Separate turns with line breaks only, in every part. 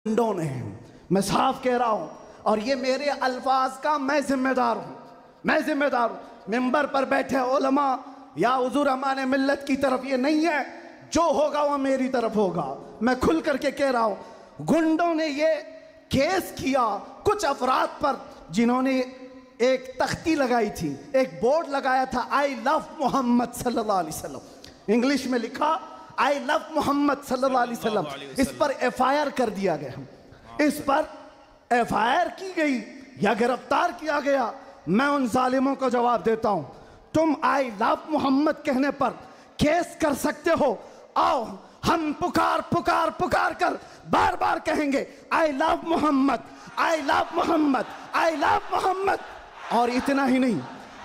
गुंडों ने, मैं साफ कह रहा हूं, और ये मेरे अल्फाज का मैं जिम्मेदार हूं, मैं जिम्मेदार हूं। मिंबर पर बैठे उलमा या हुजूर हमारे मिल्लत की तरफ ये नहीं है, जो होगा वो मेरी तरफ होगा। मैं खुल करके कह रहा हूं, गुंडों ने ये केस किया कुछ अफराद पर जिन्होंने एक तख्ती लगाई थी, एक बोर्ड लगाया था, आई लव मोहम्मद सल्लल्लाहु अलैहि वसल्लम, इंग्लिश में लिखा आई लव मोहम्मद सल्लल्लाहु अलैहि वसल्लम। इस पर एफआईआर कर दिया गया, इस पर एफआईआर की गई या गिरफ्तार किया गया। मैं उन जालिमों को जवाब देता हूं, तुम आई लव मोहम्मद कहने पर केस कर सकते हो, आओ हम पुकार पुकार पुकार कर बार बार कहेंगे I love Mohammed, I love Mohammed, I love Mohammed. और इतना ही नहीं,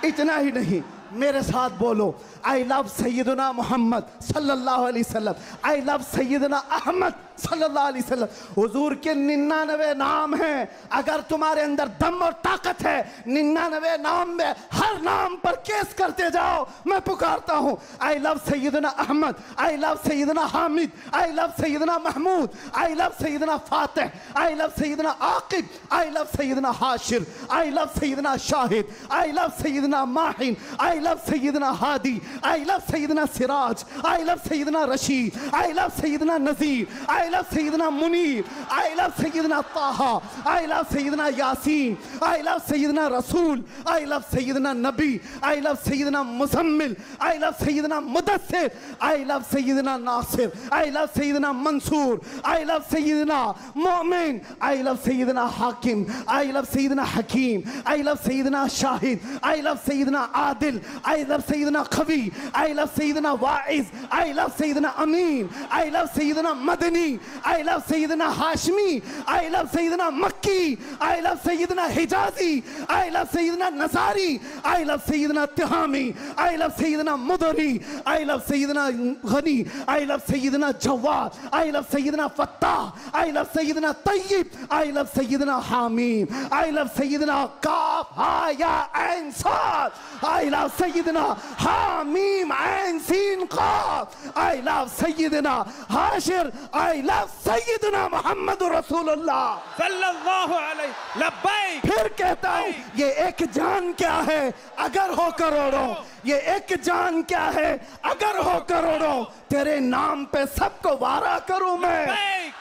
इतना ही नहीं, मेरे साथ बोलो आई लव सैयदना मोहम्मद सल्लल्लाहु अलैहि वसल्लम, आई लव सैयदना अहमद सल्लल्लाहु अलैहि वसल्लम। हुजूर के 99 नाम हैं, अगर तुम्हारे अंदर दम और ताकत है 99 नाम में हर नाम पर केस करते जाओ। मैं पुकारता हूं आई लव सैयदना अहमद, आई लव सैयदना हामिद, आई लव सैयदना महमूद, आई लव सैयदना फातिह, आई लव सैयदना आकिब, आई लव सैयदना हाशिर, आई लव सैयदना शाहिद, आई लव सैयदना माहिन, आई लव सैयदना हादी, आई लव सैयदना सिराज, आई लव सैयदना रशीद, आई लव सैयदना नजीर, आई लव सैयदना मुनीर, आई लव सैयदना ताहा, आई लव सैयदना यासीन, आई लव सैयदना रसूल, आई लव सैयदना नबी, आई लव सैयदना मुजम्मिल, आई लव सैयदना मुदस्सिर, आई लव सैयदना नासिर, आई लव सैयदना मंसूर, आई लव सैयदना मोमिन, आई लव सैयदना हाकिम, आई लव सैयदना हकीम, आई लव सैयदना शाहिद, आई लव सैयदना आदिल, आई लव सैयदना खवी, आई लव सैयदना वाइज, आई लव सैयदना अमीन, आई लव सैयदना मदनी, आई लव सैयदना हाशमी, आई लव सैयदना मक्की, आई लव सैयदना हिजाजी, आई लव सैयदना नसारी, आई लव सैयदना तिहामी, आई लव सैयदना मुदरी, आई लव सैयदना गनी, आई लव सैयदना जवाद, आई लव सैयदना फत्ताह, आई लव सैयदना तय्यब, आई लव सैयदना हामीम, आई लव सैयदना काफ हा या ऐन साद, आई लव सैयदना हामीम ऐन सीन काफ, आई लव सैयदना हाशिर, आई लव सैयदना मोहम्मद रसूलुल्लाह
सल्लल्लाहु अलैहि लब्बैक।
फिर कहता हूं ये एक जान क्या है अगर हो करोड़ों, ये एक जान क्या है अगर हो करोड़ों, तेरे नाम पे सबको वारा करूं मैं,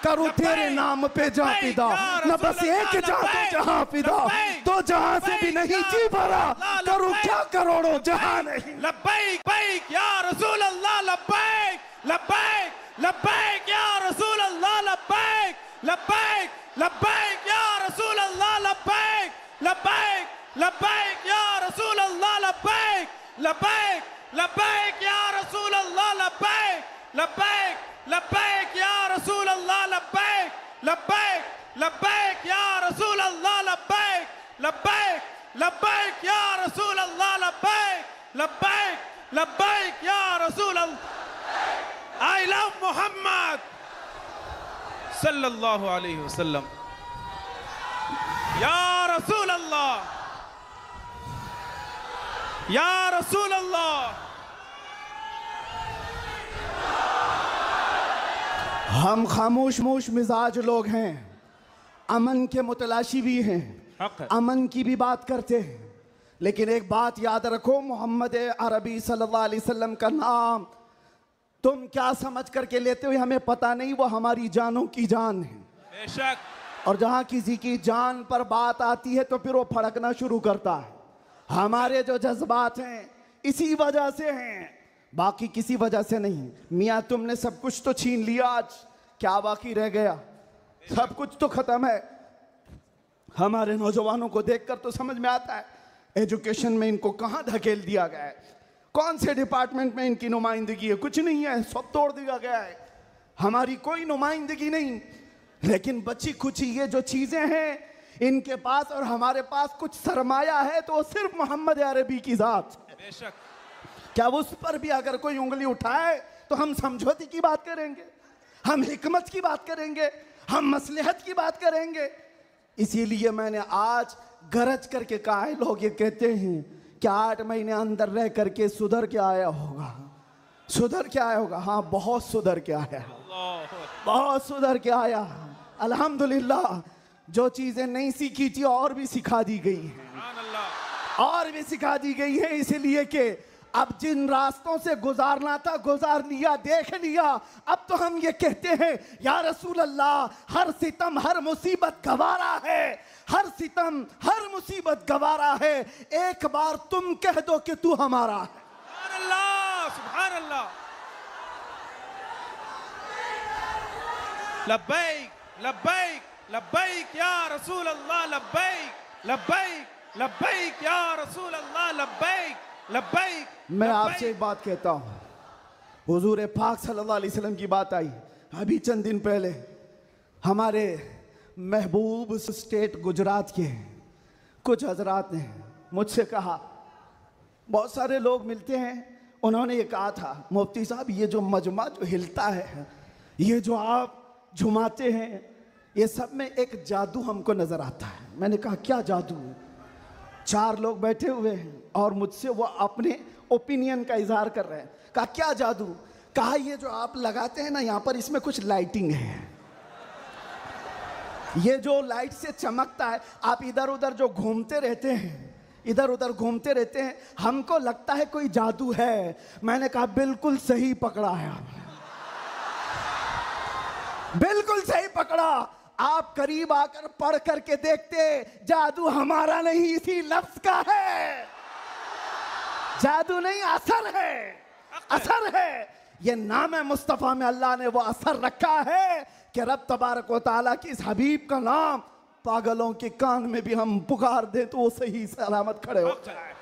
करूं तेरे नाम पे जहां फिदा, न बस एक जहां पे जहां फिदा, दो जहां से भी नहीं जी भरा, करूं क्या करोड़ों जहां नहीं।
लब्बैक बैक या रसूल अल्लाह, लब्बैक लब्बैक लब्बैक या रसूल अल्लाह, लब्बैक लब्बैक लब्बैक या रसूल अल्लाह, लब्बैक लब्बैक लब्बैक या रसूल अल्लाह, लब्बैक लब्बैक लब्बैक या रसूल अल्लाह, लब्बैक लब्बैक लब्बैक या रसूल अल्लाह, लब्बैक लब्बैक लब्बैक या रसूल अल्लाह, लब्बैक लब्बैक लब्बैक या रसूल अल्लाह, लब्बैक लब्बैक लब्बैक या रसूल अल्लाह। आई लव मोहम्मद सल्लल्लाहु अलैहि वसल्लम या रसूल अल्लाह, या रसूल अल्लाह।
हम खामोश मोश मिजाज लोग हैं, अमन के मुतलाशी भी हैं, अमन की भी बात करते हैं, लेकिन एक बात याद रखो, मोहम्मद अरबी सल्लल्लाहु अलैहि वसल्लम का नाम तुम क्या समझ करके लेते हो हमें पता नहीं, वो हमारी जानों की जान है
बेशक।
और जहां किसी की जान पर बात आती है तो फिर वो फड़कना शुरू करता है। हमारे जो जज्बात हैं इसी वजह से हैं, बाकी किसी वजह से नहीं। मियाँ तुमने सब कुछ तो छीन लिया, आज क्या बाकी रह गया? सब कुछ तो खत्म है। हमारे नौजवानों को देखकर तो समझ में आता है एजुकेशन में इनको कहां धकेल दिया गया है, कौन से डिपार्टमेंट में इनकी नुमाइंदगी है, कुछ नहीं है, सब तोड़ दिया गया है, हमारी कोई नुमाइंदगी नहीं। लेकिन बची कुछ ये जो चीजें हैं इनके पास और हमारे पास कुछ सरमाया है, तो वो सिर्फ मोहम्मद अरबी की जात।
बेशक।
क्या उस पर भी अगर कोई उंगली उठाए तो हम समझौते की बात करेंगे, हम हिकमत की बात करेंगे, हम मसलहत की बात करेंगे। इसीलिए मैंने आज गरज करके कहा है, लोग ये कहते हैं कि 8 महीने अंदर रह करके सुधर के आया होगा, सुधर के आया होगा। हाँ बहुत सुधर के आया, बहुत सुधर के आया। अल्हम्दुलिल्लाह जो चीजें नहीं सीखी थी और भी सिखा दी गई हैं, और भी सिखा दी गई है, इसलिए कि अब जिन रास्तों से गुजारना था गुजार लिया, देख लिया। अब तो हम ये कहते हैं या रसूल अल्लाह हर सितम हर मुसीबत गवारा है, हर सितम हर मुसीबत गवारा है, एक बार तुम कह दो कि तू हमारा है।
सुभान अल्लाह, सुभान अल्लाह। लब्बैक लब्बैक लब्बैक या रसूल अल्लाह, लब्बैक लब्बैक लब्बैक या रसूल अल्लाह, लब्बैक लब्बैक।
मैं आपसे एक बात कहता हूँ, हुजूर पाक सल्लल्लाहु अलैहि वसल्लम की बात आई अभी चंद दिन पहले। हमारे महबूब स्टेट गुजरात के कुछ हजरात ने मुझसे कहा, बहुत सारे लोग मिलते हैं, उन्होंने ये कहा था मुफ्ती साहब ये जो मजमा जो हिलता है, ये जो आप झुमाते हैं, ये सब में एक जादू हमको नजर आता है। मैंने कहा क्या जादू? 4 लोग बैठे हुए हैं और मुझसे वो अपने ओपिनियन का इजहार कर रहे हैं। कहा क्या जादू? कहा ये जो आप लगाते हैं ना यहाँ पर, इसमें कुछ लाइटिंग है, ये जो लाइट से चमकता है, आप इधर उधर जो घूमते रहते हैं, इधर उधर घूमते रहते हैं, हमको लगता है कोई जादू है। मैंने कहा बिल्कुल सही पकड़ा है आपने, बिल्कुल सही पकड़ा। आप करीब आकर पढ़ करके देखते, जादू हमारा नहीं इसी लफ्ज का है, जादू नहीं असर है, असर है। ये नाम है मुस्तफा में अल्लाह ने वो असर रखा है कि रब तबारक व तआला की इस हबीब का नाम पागलों के कान में भी हम पुकार दें तो वो सही सलामत खड़े हो जाए।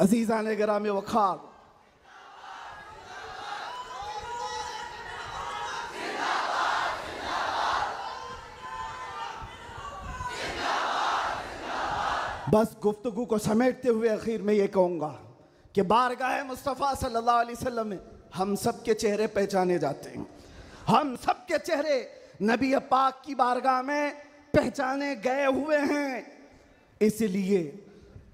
अजीज़ान गिरामी वक़ार, बस गुफ्तगू को समेटते हुए आखिर में ये कहूँगा कि बारगाह मुस्तफ़ा सल्लल्लाहु अलैहि वसल्लम में हम सब के चेहरे पहचाने जाते हैं, हम सब के चेहरे नबी पाक की बारगाह में पहचाने गए हुए हैं। इसलिए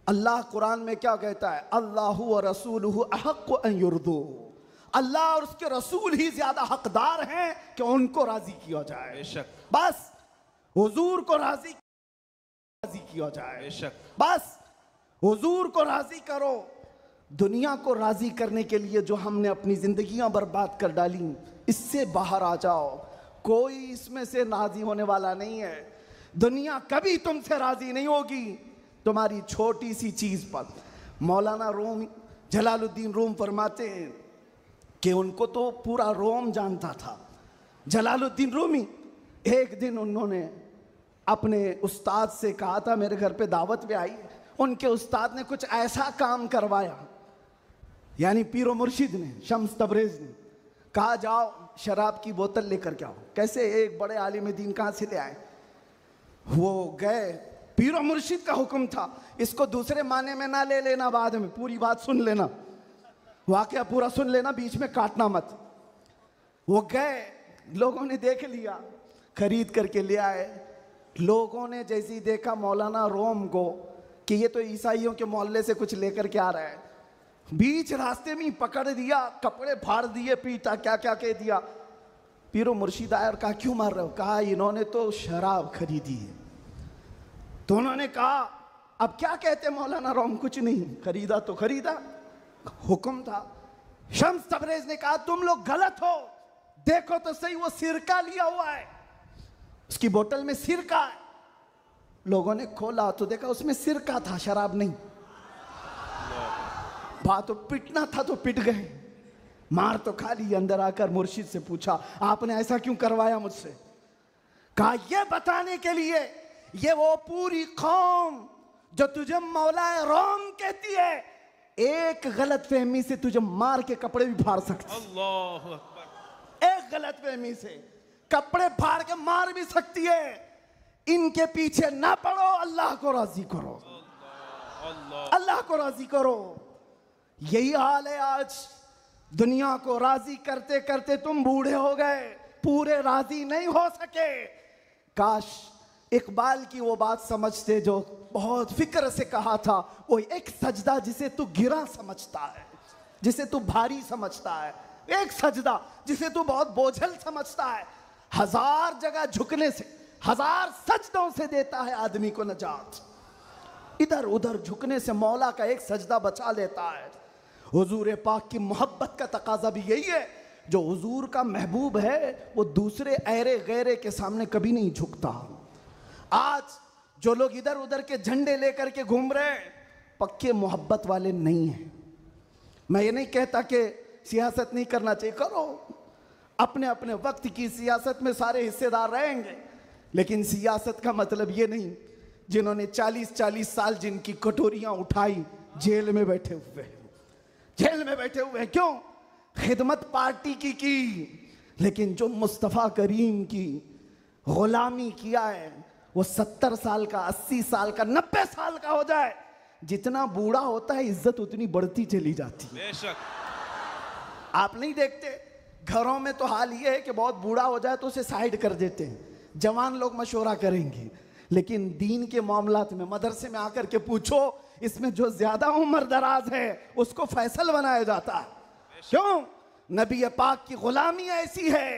अल्लाह कुरान में क्या कहता है, अल्लाहु व रसूलुहु अहक्कु अन युर्दू, अल्लाह और उसके रसूल ही ज्यादा हकदार हैं कि उनको राजी किया जाए।
बेशक,
बस हुजूर को राजी किया जाए,
बेशक,
बस हुजूर को राजी करो। दुनिया को राजी करने के लिए जो हमने अपनी जिंदगियां बर्बाद कर डाली, इससे बाहर आ जाओ। कोई इसमें से राजी होने वाला नहीं है। दुनिया कभी तुमसे राजी नहीं होगी तुम्हारी छोटी सी चीज पर। मौलाना रूम जलालुद्दीन रूम फरमाते हैं कि उनको तो पूरा रोम जानता था। जलालुद्दीन रूमी, एक दिन उन्होंने अपने उस्ताद से कहा था, मेरे घर पे दावत पे आई, उनके उस्ताद ने कुछ ऐसा काम करवाया, यानी पीरो मुर्शिद ने, शम्स तबरेज ने कहा जाओ शराब की बोतल लेकर के आओ। कैसे? एक बड़े आलिम दीन कहाँ से ले आए? वो गए, पीरो मुर्शिद का हुक्म था, इसको दूसरे माने में ना ले लेना, बाद में पूरी बात सुन लेना, वाकया पूरा सुन लेना, बीच में काटना मत। वो गए, लोगों ने देख लिया, खरीद करके ले आए। लोगों ने जैसे ही देखा मौलाना रोम को कि ये तो ईसाइयों के मोहल्ले से कुछ लेकर के आ रहा है, बीच रास्ते में पकड़ दिया, कपड़े फाड़ दिए, पीटा, क्या क्या कह दिया। पीरो मुर्शिद आया और कहा क्यों मार रहे हो? कहा इन्होंने तो शराब खरीदी है। तो उन्होंने कहा अब क्या कहते मौलाना रोम? कुछ नहीं, खरीदा तो खरीदा, हुक्म था। शम्स तबरेज ने कहा तुम लोग गलत हो, देखो तो सही, वो सिरका लिया हुआ है, उसकी बोतल में सिरका है। लोगों ने खोला तो देखा उसमें सिरका था, शराब नहीं। बात तो पिटना था तो पिट गए, मार तो खा ली। अंदर आकर मुर्शिद से पूछा आपने ऐसा क्यों करवाया मुझसे? कहा ये बताने के लिए, ये वो पूरी कौम जो तुझे मौलाए रोम कहती है, एक गलत फहमी से तुझे मार के कपड़े भी फाड़ सकती है।
अल्लाहु अकबर।
एक गलत फहमी से कपड़े फाड़ के मार भी सकती है। इनके पीछे ना पड़ो, अल्लाह को राजी करो, अल्लाह को राजी करो। यही हाल है आज। दुनिया को राजी करते करते तुम बूढ़े हो गए, पूरे राजी नहीं हो सके। काश इकबाल की वो बात समझते जो बहुत फिक्र से कहा था, वो एक सजदा जिसे तू गिरा समझता है, जिसे तू भारी समझता है, एक सजदा जिसे तू बहुत बोझल समझता है, हजार जगह झुकने से, हजार सजदों से देता है आदमी को नजात। इधर उधर झुकने से मौला का एक सजदा बचा लेता है। हुजूर पाक की मोहब्बत का तकाजा भी यही है, जो हुजूर का महबूब है वो दूसरे ऐरे गैरे के सामने कभी नहीं झुकता। आज जो लोग इधर उधर के झंडे लेकर के घूम रहे हैं, पक्के मोहब्बत वाले नहीं हैं। मैं ये नहीं कहता कि सियासत नहीं करना चाहिए, करो, अपने अपने वक्त की सियासत में सारे हिस्सेदार रहेंगे, लेकिन सियासत का मतलब ये नहीं जिन्होंने 40-40 साल जिनकी कटोरियां उठाई जेल में बैठे हुए, जेल में बैठे हुए। क्यों? खिदमत पार्टी की, लेकिन जो मुस्तफ़ा करीम की गुलामी किया है वो 70 साल का, 80 साल का, 90 साल का हो जाए, जितना बूढ़ा होता है इज्जत उतनी बढ़ती चली जाती है।
बेशक
आप नहीं देखते घरों में तो हाल ये है कि बहुत बूढ़ा हो जाए तो उसे साइड कर देते हैं, जवान लोग मशवरा करेंगे, लेकिन दीन के मामलात में मदरसे में आकर के पूछो, इसमें जो ज्यादा उम्र दराज है उसको फैसल बनाया जाता है। क्यों? नबी पाक की गुलामी ऐसी है,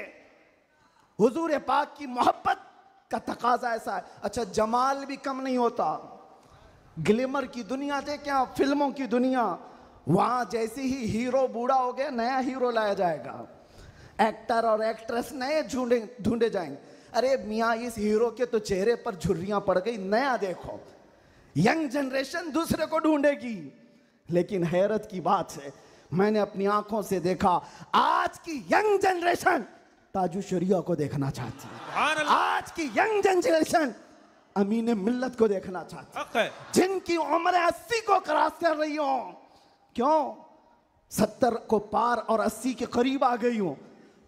हुजूर पाक की मोहब्बत का तकाजा ऐसा है। अच्छा, जमाल भी कम नहीं होता। ग्लिमर की दुनिया देखें आप, फिल्मों की दुनिया, वहां जैसे ही हीरो बूढ़ा हो गया नया हीरो लाया जाएगा, एक्टर और एक्ट्रेस नए ढूंढे जाएंगे। अरे मियाँ, इस हीरो के तो चेहरे पर झुर्रियां पड़ गई, नया देखो। यंग जनरेशन दूसरे को ढूंढेगी। लेकिन हैरत की बात है, मैंने अपनी आंखों से देखा, आज की यंग जनरेशन ताजु शरिया को देखना चाहती है। आज की यंग जनरेशन अमीन मिल्लत को देखना चाहती है, जिनकी उम्र 80 को क्रॉस कर रही हो। क्यों? 70 को पार और 80 के करीब आ गई हो।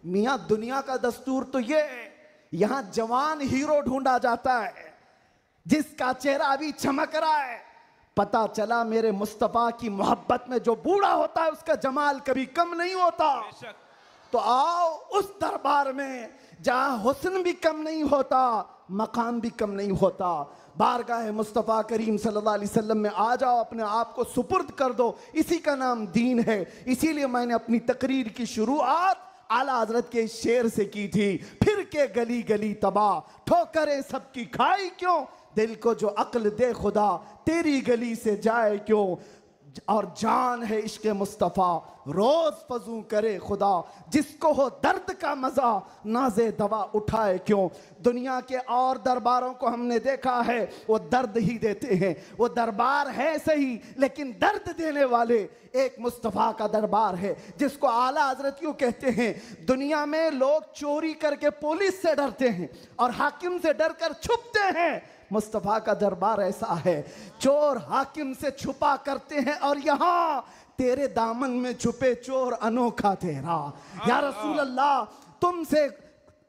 मियाँ, दुनिया का दस्तूर तो ये है, यहां जवान हीरो ढूंढा जाता है जिसका चेहरा अभी चमक रहा है। पता चला मेरे मुस्तफा की मोहब्बत में जो बूढ़ा होता है उसका जमाल कभी कम नहीं होता। तो आओ उस दरबार में जहां हुस्न भी कम नहीं होता, मकाम भी कम नहीं होता। बारगाह मुस्तफ़ा करीम सल्लल्लाहु अलैहि वसल्लम में आ जाओ, अपने आप को सुपुर्द कर दो, इसी का नाम दीन है। इसीलिए मैंने अपनी तकरीर की शुरुआत आला हजरत के शेर से की थी, फिर के गली गली तबाह, ठोकरें सबकी खाई क्यों, दिल को जो अक्ल दे खुदा, तेरी गली से जाए क्यों। और जान है इश्क मुस्तफ़ा, रोज फजू करे खुदा, जिसको हो दर्द का मजा, नाजे दवा उठाए क्यों। दुनिया के और दरबारों को हमने देखा है, वो दर्द ही देते हैं। वो दरबार है सही, लेकिन दर्द देने वाले एक मुस्तफ़ा का दरबार है, जिसको आला हजरत क्यों कहते हैं। दुनिया में लोग चोरी करके पुलिस से डरते हैं और हाकिम से डर कर छुपते हैं। मुस्तफ़ा का दरबार ऐसा है, चोर हाकिम से छुपा करते हैं, और यहाँ तेरे दामन में छुपे चोर अनोखा तेरा। या रसूल अल्लाह, तुमसे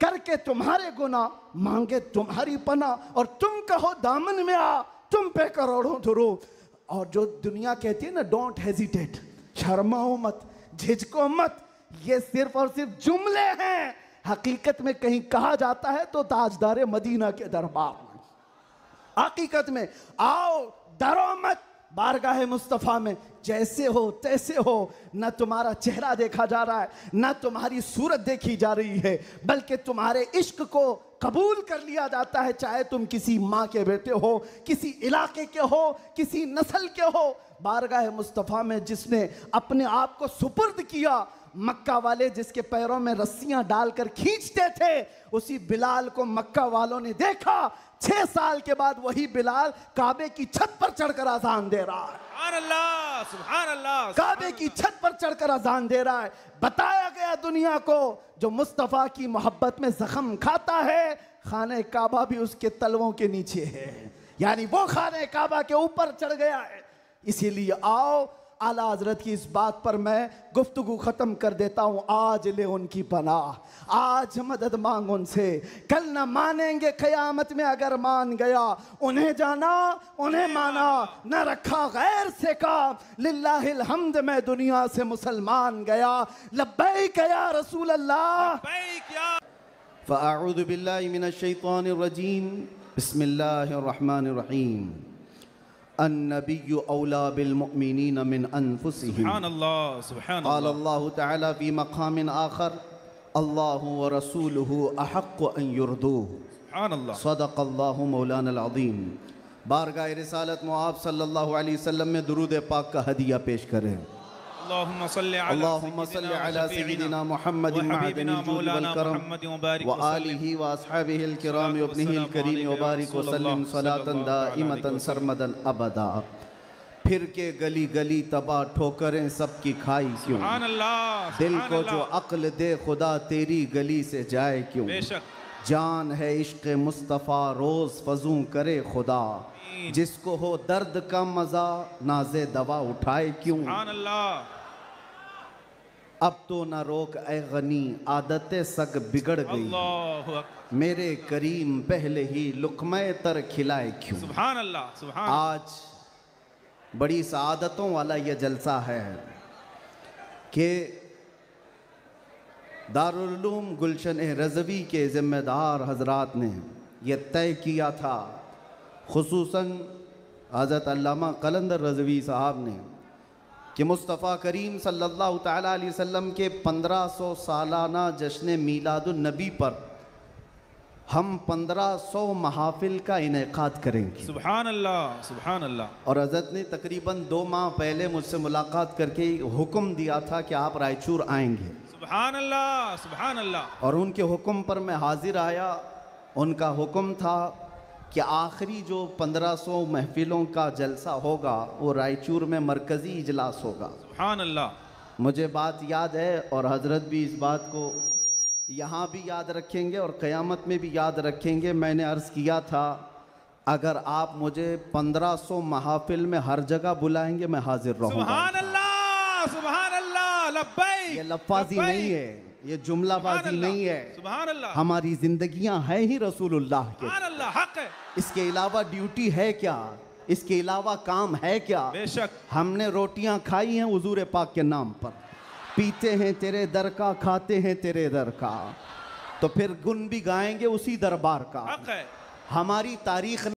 करके तुम्हारे गुनाह, मांगे तुम्हारी पना, और तुम कहो दामन में आ, तुम पे करोड़ों दुरूद। और जो दुनिया कहती है ना, डोंट हेजिटेट, शर्माओ मत, झिझको मत, ये सिर्फ और सिर्फ जुमले हैं। हकीकत में कहीं कहा जाता है तो ताजदार मदीना के दरबार में, हकीकत में आओ, डरो मत, बारगाह मुस्तफ़ा में जैसे हो तैसे हो। न तुम्हारा चेहरा देखा जा रहा है, न तुम्हारी सूरत देखी जा रही है, बल्कि तुम्हारे इश्क को कबूल कर लिया जाता है, चाहे तुम किसी माँ के बेटे हो, किसी इलाके के हो, किसी नस्ल के हो। बारगाह मुस्तफ़ा में जिसने अपने आप को सुपुर्द किया, मक्का वाले जिसके पैरों में रस्सियां डालकर खींचते थे, उसी बिलाल को मक्का वालों ने देखा। 6 साल के बाद वही बिलाल काबे की छत पर चढ़कर अजान दे रहा है।
सुभान अल्लाह, सुभान अल्लाह।
काबे की छत पर चढ़कर अजान दे रहा है। बताया गया दुनिया को, जो मुस्तफ़ा की मोहब्बत में जख्म खाता है, खाने काबा भी उसके तलवों के नीचे है, यानी वो खाने काबा के ऊपर चढ़ गया है। इसीलिए आओ, आला हजरत की इस बात पर मैं गुफ्तगू ख़त्म कर देता हूँ। आज ले उनकी पनाह, आज मदद मांग उनसे, कल न मानेंगे क़यामत में अगर मान गया। उन्हें जाना, उन्हें माना, न रखा गैर से काम, लिल्लाहिल हम्द मैं दुनिया से मुसलमान गया। लब्बैक या रसूल अल्लाह,
लब्बैक या।
फ़अऊज़ु बिल्लाहि मिनश शैतानिर रजीम, बिस्मिल्लाहिर रहमानिर रहीम। अन्नबिय्यु औला बिल मुअमिनीन मिन अनफुसिहिम।
सुभान अल्लाह, सुभान
क़ाल
अल्लाह।
अल्लाहु तआला फ़ी मक़ामिन आख़र, अल्लाहु व रसूलुहु अहक्कु अन युर्दूह।
सुभान अल्लाह।
सदक़ल्लाहु मौलाना अज़ीम। बारगाह रिसालत में आप सल्लल्लाहु अलैहि वसल्लम में दुरूद पाक का हदिया पेश करें।
अल्लाहुम्मा सल्लि
अला सय्यिदिना मुहम्मदिन मअदनिल जूद वल करम व आलिहि व अस्हाबिहिल किराम व इब्निहिल करीम व बारिक व सल्लिम सलातन दाइमतन सरमदन अबदा। फिर के गली गली तबाह ठोकरें सबकी खाई क्यों,
सुभान अल्लाह।
दिल को जो अक्ल दे खुदा तेरी गली से जाए क्यों।
बेशक
जान है इश्क मुस्तफ़ा रोज़ फजूं करे खुदा, जिसको हो दर्द का मज़ा नाज़े दवा उठाए क्यों।
सुभान अल्लाह।
अब तो न रोक ए गनी आदतें सग बिगड़ गई,
अल्लाहु अकबर।
मेरे करीम पहले ही लुक़्मे तर खिलाए क्यों।
सुभान अल्लाह। सुभान।
आज बड़ी सआदतों वाला ये जलसा है कि दारुल उलूम गुलशन रज़वी के ज़िम्मेदार हजरात ने यह तय किया था, खुसूसन हज़रत अल्लामा कलंदर रज़वी साहब ने, कि मुस्तफ़ा करीम सल्लल्लाहु तआला अलैहि वसल्लम के 1500 सालाना जश्न मीलादुन नबी पर हम 1500 महाफिल का इनेकाद करेंगे।
सुभान अल्लाह। सुभान अल्लाह।
और हज़रत ने तकरीबन 2 माह पहले मुझसे मुलाकात करके हुक्म दिया था कि आप रायचूर आएंगे।
सुभान अल्लाह। सुभान अल्लाह।
और उनके हुक्म पर मैं हाजिर आया। उनका हुक्म था कि आखिरी जो 1500 महफिलों का जलसा होगा वो रायचूर में मरकज़ी इजलास होगा।
सुभान अल्लाह।
मुझे बात याद है और हज़रत भी इस बात को यहाँ भी याद रखेंगे और क़यामत में भी याद रखेंगे। मैंने अर्ज़ किया था अगर आप मुझे 1500 महफिल में हर जगह बुलाएंगे मैं हाजिर रहूँगा।
सुभान अल्लाह। सुभान अल्लाह। लब्बैक।
ये लफ्ज़ी नहीं है, ये जुमलाबाजी नहीं है।
सुभान अल्लाह।
हमारी जिंदगियां हैं ही रसूलुल्लाह के।
सुभान अल्लाह। हक है।
इसके अलावा ड्यूटी है क्या, इसके अलावा काम है क्या।
बेशक
हमने रोटियां खाई हैं हुजूर पाक के नाम पर, पीते हैं तेरे दर का, खाते हैं तेरे दर का, तो फिर गुन भी गाएंगे उसी दरबार का।
हक है।
हमारी तारीख